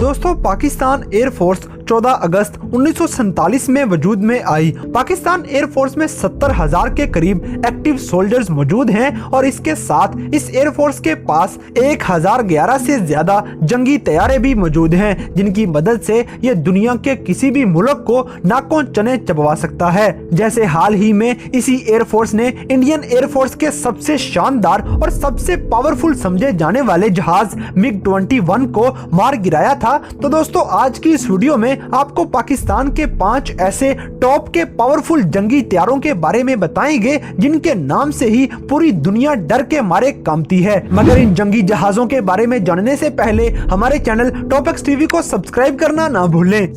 दोस्तों Pakistan air force 14 अगस्त 1947 में वजूद में आई। पाकिस्तान एयर फोर्स में 70,000 के करीब एक्टिव सोल्जर्स मौजूद हैं और इसके साथ इस एयर फोर्स के पास 1011 से ज्यादा जंगी तैयारे भी मौजूद हैं, जिनकी मदद से ये दुनिया के किसी भी मुल्क को नाकों चने चबवा सकता है। जैसे हाल ही में इसी एयर फोर्स ने इंडियन एयर फोर्स के सबसे शानदार और सबसे पावरफुल समझे जाने वाले जहाज MiG-21 को मार गिराया था। तो दोस्तों आज की इस वीडियो में आपको पाकिस्तान के 5 ऐसे टॉप के पावरफुल जंगी हथियारों के बारे में बताएंगे जिनके नाम से ही पूरी दुनिया डर के मारे कांपती है। मगर इन जंगी जहाजों के बारे में जानने से पहले हमारे चैनल टॉप-एक्स टीवी को सब्सक्राइब करना ना भूलें।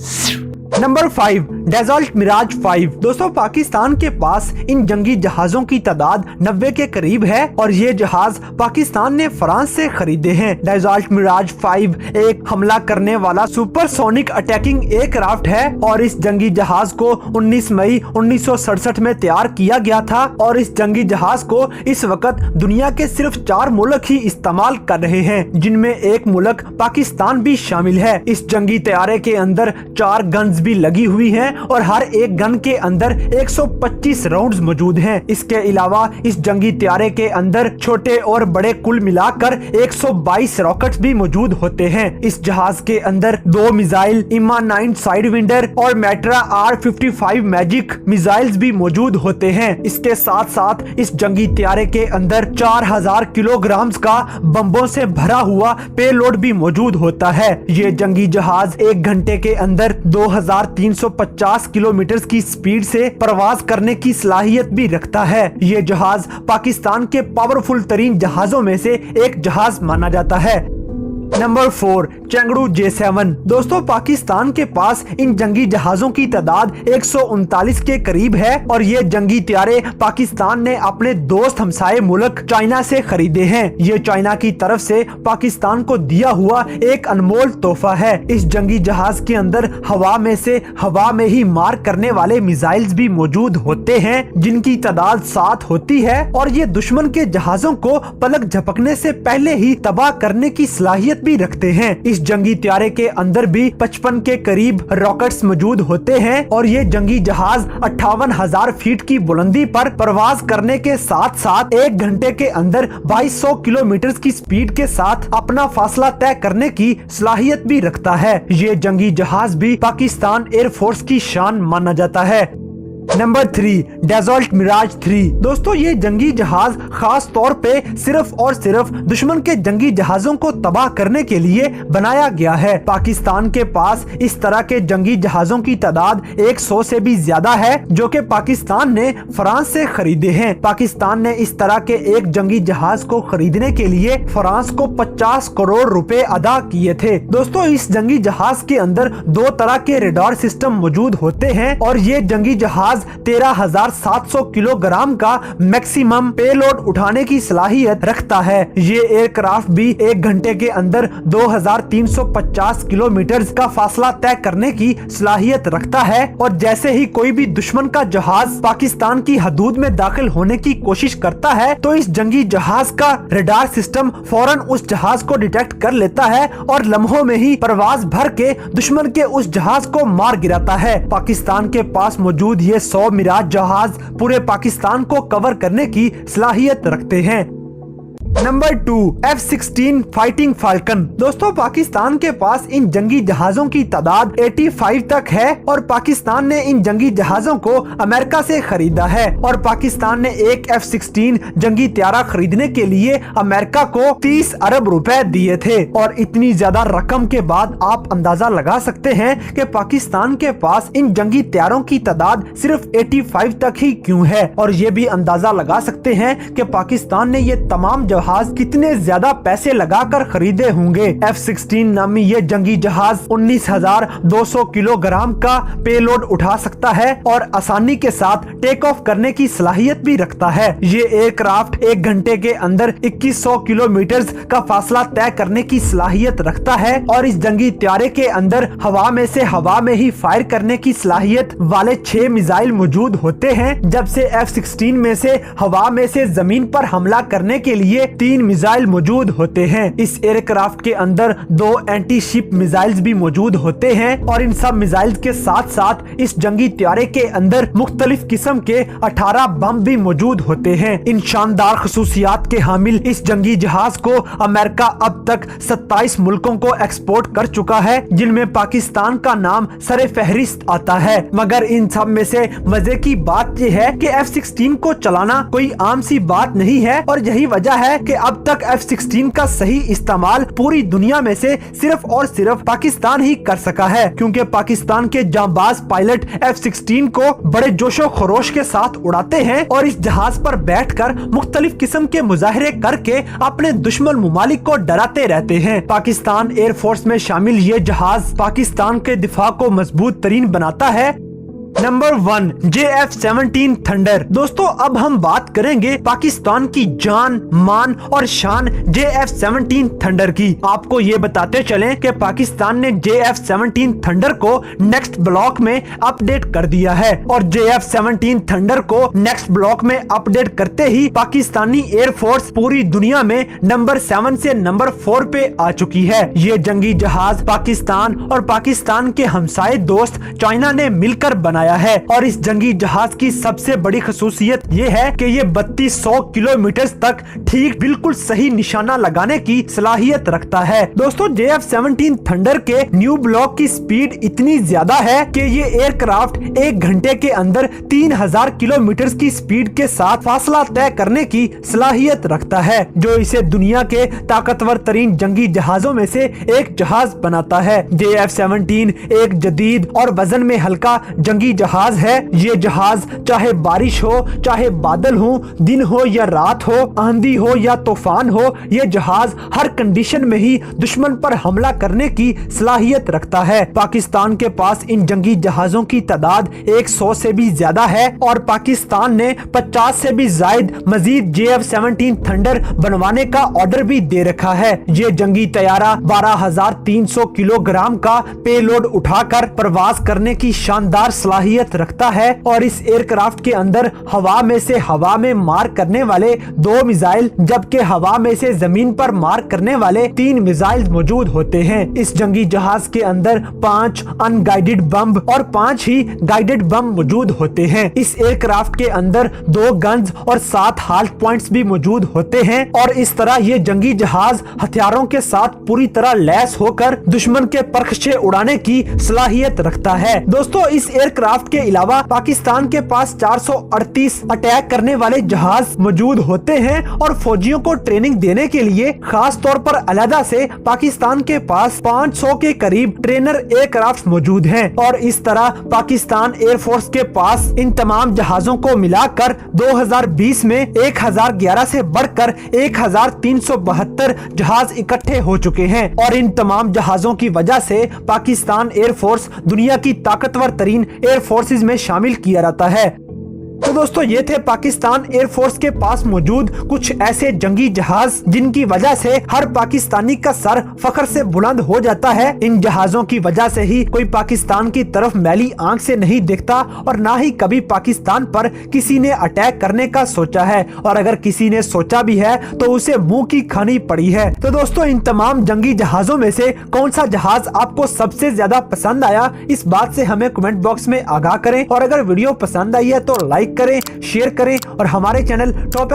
नंबर 5 डेजॉल्ट मिराज 5। दोस्तों पाकिस्तान के पास इन जंगी जहाजों की तादाद 90 के करीब है और ये जहाज पाकिस्तान ने फ्रांस से खरीदे हैं। डेजॉल्ट मिराज 5 एक हमला करने वाला सुपरसोनिक अटैकिंग एयरक्राफ्ट है और इस जंगी जहाज को 19 मई 1967 में तैयार किया गया था और इस जंगी जहाज को इस वक्त दुनिया के सिर्फ 4 मुल्क ही इस्तेमाल कर रहे हैं, जिनमें एक मुल्क पाकिस्तान भी शामिल है। इस जंगी तैयारे के अंदर 4 गन्स भी लगी हुई हैं और हर एक गन के अंदर 125 राउंड्स मौजूद हैं। इसके अलावा इस जंगी तैयारे के अंदर छोटे और बड़े कुल मिलाकर 122 रॉकेट्स भी मौजूद होते हैं। इस जहाज के अंदर 2 मिसाइल इमा 9 साइडविंडर और मैट्रा R-55 मैजिक मिसाइल्स भी मौजूद होते हैं। इसके साथ साथ इस जंगी तैयारे के अंदर 4000 किलोग्राम का बम्बों से भरा हुआ पेलोड भी मौजूद होता है। ये जंगी जहाज 1 घंटे के अंदर 2350 किलोमीटर की स्पीड से प्रवास करने की सलाहियत भी रखता है। ये जहाज पाकिस्तान के पावरफुल तरीन जहाजों में से एक जहाज माना जाता है। Number 4 Chengdu J7। दोस्तों पाकिस्तान के पास इन जंगी जहाजों की तादाद 139 के करीब है और ये जंगी तैयारे पाकिस्तान ने अपने दोस्त हमसाये मुल्क चाइना से खरीदे हैं। ये चाइना की तरफ से पाकिस्तान को दिया हुआ एक अनमोल तोहफा है। इस जंगी जहाज के अंदर हवा में ही मार करने वाले मिसाइल्स भी मौजूद होते हैं, जिनकी तादाद 7 होती है और ये दुश्मन के जहाजों को पलक झपकने से पहले ही तबाह करने की सलाहियत भी रखते हैं। इस जंगी तैयारे के अंदर भी 55 के करीब रॉकेट्स मौजूद होते हैं और ये जंगी जहाज 58,000 फीट की बुलंदी पर प्रवास करने के साथ साथ 1 घंटे के अंदर 2200 किलोमीटर की स्पीड के साथ अपना फासला तय करने की सलाहियत भी रखता है। ये जंगी जहाज भी पाकिस्तान एयर फोर्स की शान माना जाता है। नंबर 3 डेजॉल्ट मिराज 3। दोस्तों ये जंगी जहाज खास तौर पे सिर्फ और सिर्फ दुश्मन के जंगी जहाजों को तबाह करने के लिए बनाया गया है। पाकिस्तान के पास इस तरह के जंगी जहाजों की तादाद 100 से भी ज्यादा है, जो कि पाकिस्तान ने फ्रांस से खरीदे हैं। पाकिस्तान ने इस तरह के एक जंगी जहाज को खरीदने के लिए फ्रांस को 50 करोड़ रुपए अदा किए थे। दोस्तों इस जंगी जहाज के अंदर 2 तरह के रेडार सिस्टम मौजूद होते हैं और ये जंगी जहाज 13,700 किलोग्राम का मैक्सिमम पेलोड उठाने की सलाहियत रखता है। ये एयरक्राफ्ट भी 1 घंटे के अंदर 2350 किलोमीटर का फासला तय करने की सलाहियत रखता है और जैसे ही कोई भी दुश्मन का जहाज पाकिस्तान की हदूद में दाखिल होने की कोशिश करता है तो इस जंगी जहाज का रेडार सिस्टम फौरन उस जहाज को डिटेक्ट कर लेता है और लम्हों में ही परवाज भर के दुश्मन के उस जहाज को मार गिराता है। पाकिस्तान के पास मौजूद ये 100 मिराज जहाज पूरे पाकिस्तान को कवर करने की सलाहियत रखते हैं। Number 2 F-16 fighting falcon. दोस्तों पाकिस्तान के पास इन जंगी जहाजों की तादाद 85 तक है और पाकिस्तान ने इन जंगी जहाजों को अमेरिका से खरीदा है और पाकिस्तान ने एक F-16 जंगी तैयारा खरीदने के लिए अमेरिका को 30 अरब रुपए दिए थे और इतनी ज्यादा रकम के बाद आप अंदाजा लगा सकते हैं कि पाकिस्तान के पास इन जंगी तैयारों की तादाद सिर्फ 85 तक ही क्यों है और ये भी अंदाजा लगा सकते हैं कि पाकिस्तान ने ये तमाम जहाज कितने ज्यादा पैसे लगाकर खरीदे होंगे। F-16 नामी ये जंगी जहाज 19,200 किलोग्राम का पेलोड उठा सकता है और आसानी के साथ टेक ऑफ करने की सलाहियत भी रखता है। ये एयरक्राफ्ट 1 घंटे के अंदर 2100 किलोमीटर का फासला तय करने की सलाहियत रखता है और इस जंगी तैयारे के अंदर हवा में ही फायर करने की सलाहियत वाले 6 मिसाइल मौजूद होते हैं। जब से F-16 में से हवा में से जमीन पर हमला करने के लिए 3 मिसाइल मौजूद होते हैं। इस एयरक्राफ्ट के अंदर 2 एंटी शिप मिसाइल्स भी मौजूद होते हैं और इन सब मिसाइल्स के साथ साथ इस जंगी त्यारे के अंदर मुख्तलिफ किस्म के 18 बम भी मौजूद होते हैं। इन शानदार खसूसियात के हामिल इस जंगी जहाज को अमेरिका अब तक 27 मुल्कों को एक्सपोर्ट कर चुका है, जिनमें पाकिस्तान का नाम सरे फहरिस्त आता है। मगर इन सब में से मजे की बात यह है कि F-16 को चलाना कोई आम सी बात नहीं है और यही वजह है कि अब तक F-16 का सही इस्तेमाल पूरी दुनिया में से सिर्फ और सिर्फ पाकिस्तान ही कर सका है, क्योंकि पाकिस्तान के जांबाज पायलट F-16 को बड़े जोशो खरोश के साथ उड़ाते हैं और इस जहाज पर बैठकर मुख्तलिफ किस्म के मुजाहरे करके अपने दुश्मन मुमालिक को डराते रहते हैं। पाकिस्तान एयरफोर्स में शामिल ये जहाज पाकिस्तान के दिफा को मजबूत तरीन बनाता है। Number 1 JF-17 thunder. दोस्तों अब हम बात करेंगे पाकिस्तान की जान मान और शान JF-17 थंडर की। आपको ये बताते चलें कि पाकिस्तान ने JF-17 थंडर को नेक्स्ट ब्लॉक में अपडेट कर दिया है और JF-17 थंडर को नेक्स्ट ब्लॉक में अपडेट करते ही पाकिस्तानी एयरफोर्स पूरी दुनिया में नंबर 7 से नंबर 4 पे आ चुकी है। ये जंगी जहाज पाकिस्तान और पाकिस्तान के हमसाये दोस्त चाइना ने मिलकर बनाया है और इस जंगी जहाज की सबसे बड़ी खसूसियत ये है कि ये 3200 किलोमीटर तक ठीक बिल्कुल सही निशाना लगाने की सलाहियत रखता है। दोस्तों JF-17 थंडर के न्यू ब्लॉक की स्पीड इतनी ज्यादा है कि ये एयरक्राफ्ट 1 घंटे के अंदर 3000 किलोमीटर की स्पीड के साथ फासला तय करने की सलाहियत रखता है, जो इसे दुनिया के ताकतवर तरीन जंगी जहाजों में से एक जहाज बनाता है। JF-17 एक जदीद और वजन में हल्का जंगी जहाज है। ये जहाज चाहे बारिश हो, चाहे बादल हो, दिन हो या रात हो, आंधी हो या तूफान हो, ये जहाज हर कंडीशन में ही दुश्मन पर हमला करने की सलाहियत रखता है। पाकिस्तान के पास इन जंगी जहाजों की तादाद 100 से भी ज्यादा है और पाकिस्तान ने 50 से भी जायद मजीद JF-17 थंडर बनवाने का ऑर्डर भी दे रखा है। ये जंगी तैयारा 12,300 किलोग्राम का पेलोड उठाकर प्रवास करने की शानदार सलाहियत रखता है और इस एयरक्राफ्ट के अंदर हवा में से हवा में मार करने वाले 2 मिसाइल जबकि हवा में से जमीन पर मार करने वाले 3 मिसाइल मौजूद होते हैं। इस जंगी जहाज के अंदर 5 अनगाइडेड बम और 5 ही गाइडेड बम मौजूद होते हैं। इस एयरक्राफ्ट के अंदर 2 गन्स और 7 हाल्ट पॉइंट्स भी मौजूद होते हैं और इस तरह ये जंगी जहाज हथियारों के साथ पूरी तरह लैस होकर दुश्मन के परखचे उड़ाने की सलाहियत रखता है। दोस्तों इस एयरक्राफ्ट के अलावा पाकिस्तान के पास 438 अटैक करने वाले जहाज मौजूद होते हैं और फौजियों को ट्रेनिंग देने के लिए खास तौर पर अलहदा से पाकिस्तान के पास 500 के करीब ट्रेनर एयरक्राफ्ट मौजूद हैं और इस तरह पाकिस्तान एयरफोर्स के पास इन तमाम जहाजों को मिलाकर 2020 में 1011 से बढ़कर 1372 जहाज इकट्ठे हो चुके हैं और इन तमाम जहाजों की वजह से पाकिस्तान एयरफोर्स दुनिया की ताकतवर तरीन एयर फोर्सेस में शामिल किया जाता है। तो दोस्तों ये थे पाकिस्तान एयरफोर्स के पास मौजूद कुछ ऐसे जंगी जहाज जिनकी वजह से हर पाकिस्तानी का सर फख्र से बुलंद हो जाता है। इन जहाजों की वजह से ही कोई पाकिस्तान की तरफ मैली आंख से नहीं देखता और ना ही कभी पाकिस्तान पर किसी ने अटैक करने का सोचा है और अगर किसी ने सोचा भी है तो उसे मुंह की खानी पड़ी है। तो दोस्तों इन तमाम जंगी जहाजों में से कौन सा जहाज आपको सबसे ज्यादा पसंद आया, इस बात से हमें कमेंट बॉक्स में आगाह करें और अगर वीडियो पसंद आई है तो लाइक करें, शेयर करें और हमारे चैनल टॉप